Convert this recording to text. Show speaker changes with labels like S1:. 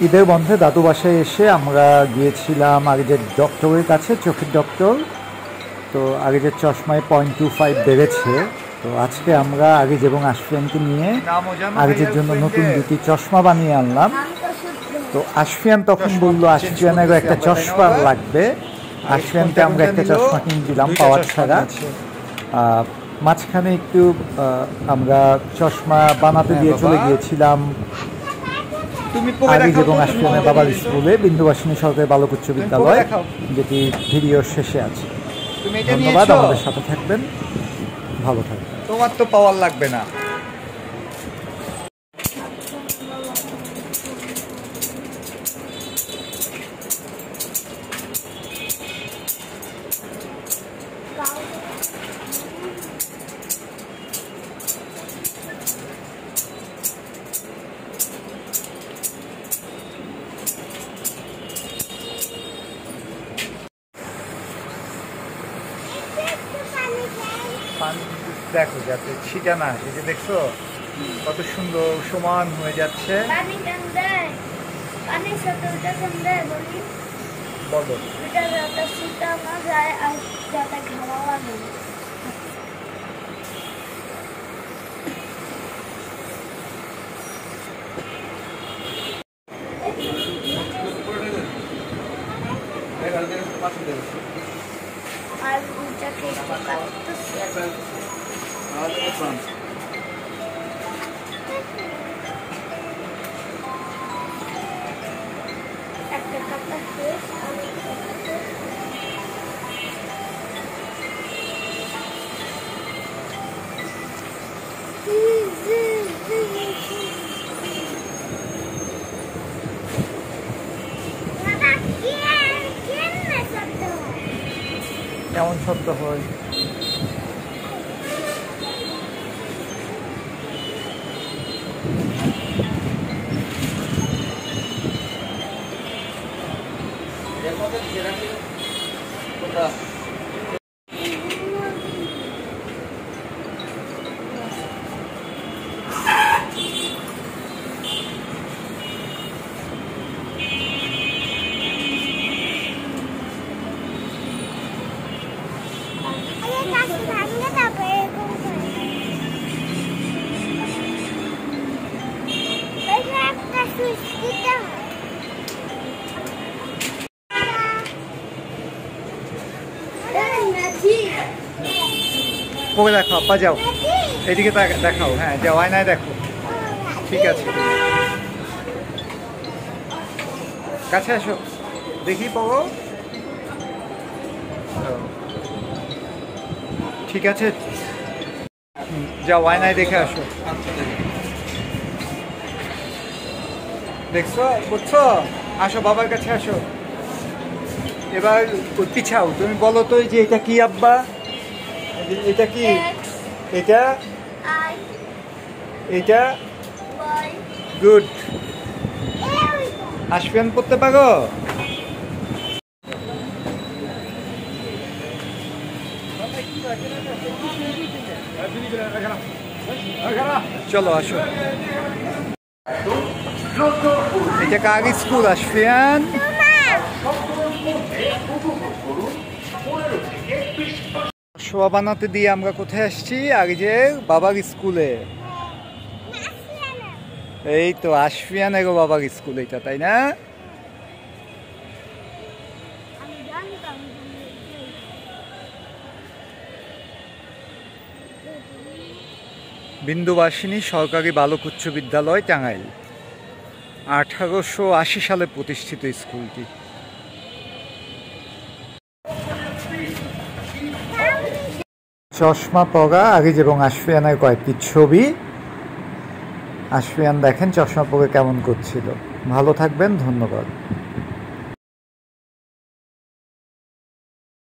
S1: ঈদের বন্ধে দাদু বাসায় এসে আমরা গিয়েছিলাম আগেজের ডক্টরের কাছে, চোখের ডক্টর। তো আগেজের চশমায় 0.25 বেড়েছে। তো আজকে আমরা আগেজ এবং আশফিয়ানকে নিয়ে আগেজের জন্য নতুন দুটি চশমা বানিয়ে আনলাম। তো আশফিয়ান তখন বললো আশফিয়ানেরও একটা চশমা লাগবে। আশফিয়ানকে আমরা একটা চশমা কিনে দিলাম পাওয়ার ছাড়া। মাঝখানে একটু আমরা চশমা বানাতে দিয়ে চলে গিয়েছিলাম আগেজ এবং আশফিয়ানের বাবার স্কুলে, বিন্দুবাসিনী সরকারি বালক উচ্চ বিদ্যালয়, যেটি ভিডিওর শেষে আছে। ধন্যবাদ, আমাদের সাথে থাকবেন, ভালো থাকবেন।
S2: তোমার তো পাওয়ার লাগবে না। পানি দেখো যাতে ছিটা না আসে, যে দেখছো কত সুন্দর সমান হয়ে যাচ্ছে। বলো
S3: আর
S2: কেমন শব্দ হয়? কবে দেখো আব্বা, যাও এদিকে দেখাও। হ্যাঁ যাও, আয়নায় দেখো। ঠিক আছে, কাছে আসো দেখি পাবো। ঠিক আছে, যাও আয়নায় দেখে আসো। দেখছো, বুঝছো? আসো বাবার কাছে আসো। এবার পিছাও, তুমি বলো তো যে এটা কি আব্বা? এটা কি? এটা এটা গুড। আশফিয়ান পড়তে পারো? চলো আসো। এটা কার স্কুল আশফিয়ান? শোয়া বানাতে দিয়ে আমরা কোথায় আসছি? আগে যে বাবার স্কুলে। এই তো আশফিয়ানেরও বাবার স্কুল এটা, তাই না? বিন্দুবাসিনী সরকারি বালক উচ্চ বিদ্যালয়, টাঙ্গাইল। 1880 সালে প্রতিষ্ঠিত স্কুলটি।
S1: চশমা পরা আগেজ এবং আশফিয়ানের কয়েকটি ছবি। আশফিয়ান দেখেন চশমা পরে কেমন করছিল। ভালো থাকবেন, ধন্যবাদ।